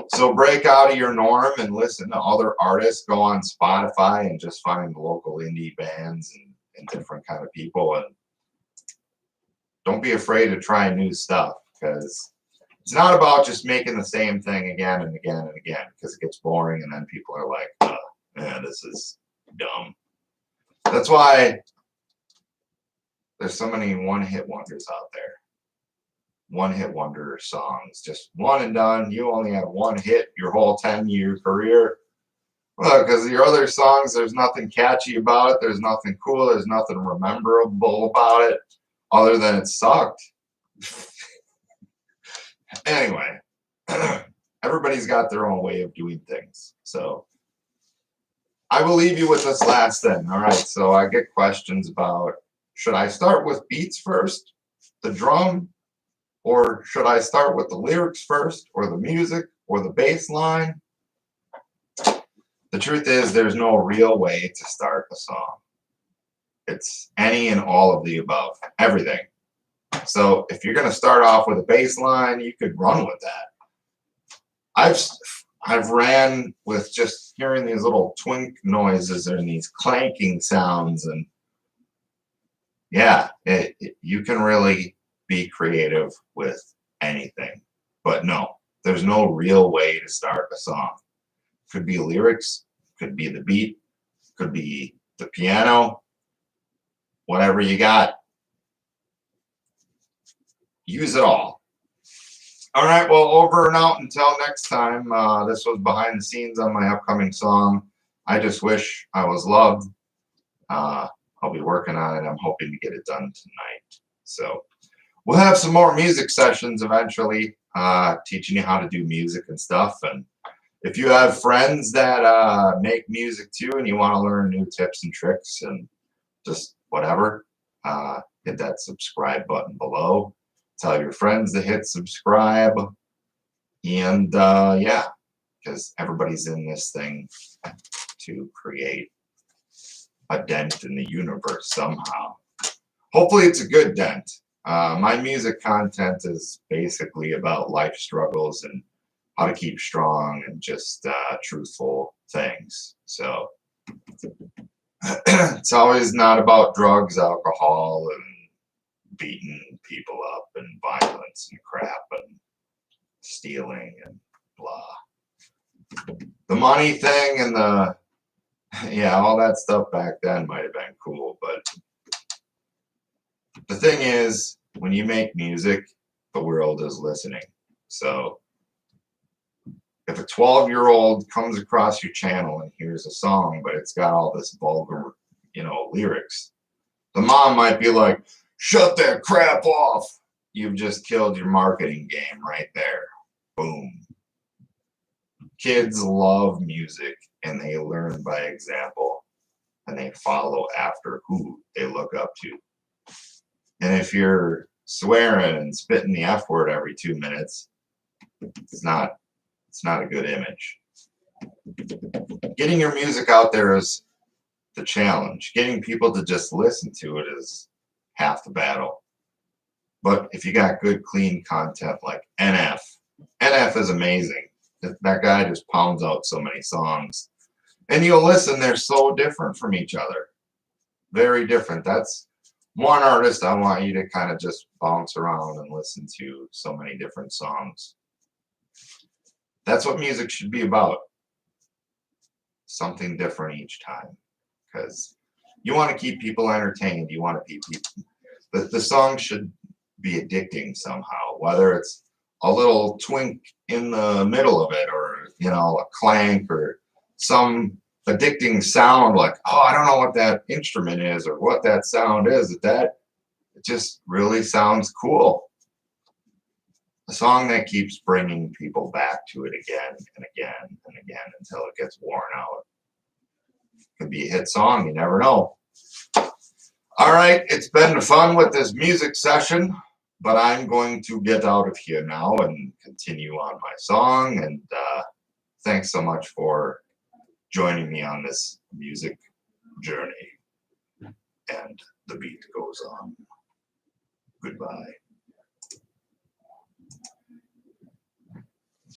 So break out of your norm and listen to other artists. Go on Spotify and just find local indie bands and different kind of people. And don't be afraid to try new stuff, because it's not about just making the same thing again and again and again, because it gets boring and then people are like, yeah, this is dumb. That's why there's so many one-hit wonders out there. One-hit wonder songs, just one and done. You only had one hit your whole 10-year career. Well, because your other songs, there's nothing catchy about it. There's nothing cool. There's nothing memorable about it other than it sucked. Anyway, everybody's got their own way of doing things. So I will leave you with this last thing. All right, so I get questions about, should I start with beats first, the drum, Or should I start with the lyrics first, or the music, or the bass line? The truth is, there's no real way to start a song. It's any and all of the above, everything. So if you're going to start off with a bass line, you could run with that. I've ran with just hearing these little twink noises and these clanking sounds, and yeah, you can really be creative with anything. But no, there's no real way to start a song. Could be lyrics, could be the beat, could be the piano, whatever you got. Use it all. All right, well, over and out until next time. This was behind the scenes on my upcoming song, I Just Wish I Was Loved. I'll be working on it. I'm hoping to get it done tonight. So we'll have some more music sessions eventually, teaching you how to do music and stuff. And if you have friends that make music too and you want to learn new tips and tricks and just whatever, hit that subscribe button below. Tell your friends to hit subscribe. And yeah, because everybody's in this thing to create a dent in the universe somehow. Hopefully it's a good dent. My music content is basically about life struggles and how to keep strong and just truthful things. So it's always not about drugs, alcohol, and beating people up and violence and crap and stealing and blah. The money thing and yeah, all that stuff back then might have been cool, but the thing is, when you make music, the world is listening. So if a 12-year-old comes across your channel and hears a song, but it's got all this vulgar, lyrics, the mom might be like, shut that crap off. You've just killed your marketing game right there. Boom. Kids love music and they learn by example and they follow after who they look up to. And if you're swearing and spitting the F word every 2 minutes, it's not a good image. Getting your music out there is the challenge. Getting people to just listen to it is half the battle. But if you got good, clean content like NF is amazing. That guy just pounds out so many songs. And you'll listen, they're so different from each other. Very different. That's one artist I want you to kind of just bounce around and listen to so many different songs. That's what music should be about. Something different each time. Because you want to keep people entertained. You want to keep people... The song should be addicting somehow, whether it's a little twink in the middle of it or, a clank or some addicting sound like, oh, I don't know what that instrument is or what that sound is. It just really sounds cool. A song that keeps bringing people back to it again and again and again until it gets worn out. Could be a hit song, you never know. All right, it's been fun with this music session, but I'm going to get out of here now and continue on my song. And thanks so much for joining me on this music journey. And the beat goes on. Goodbye.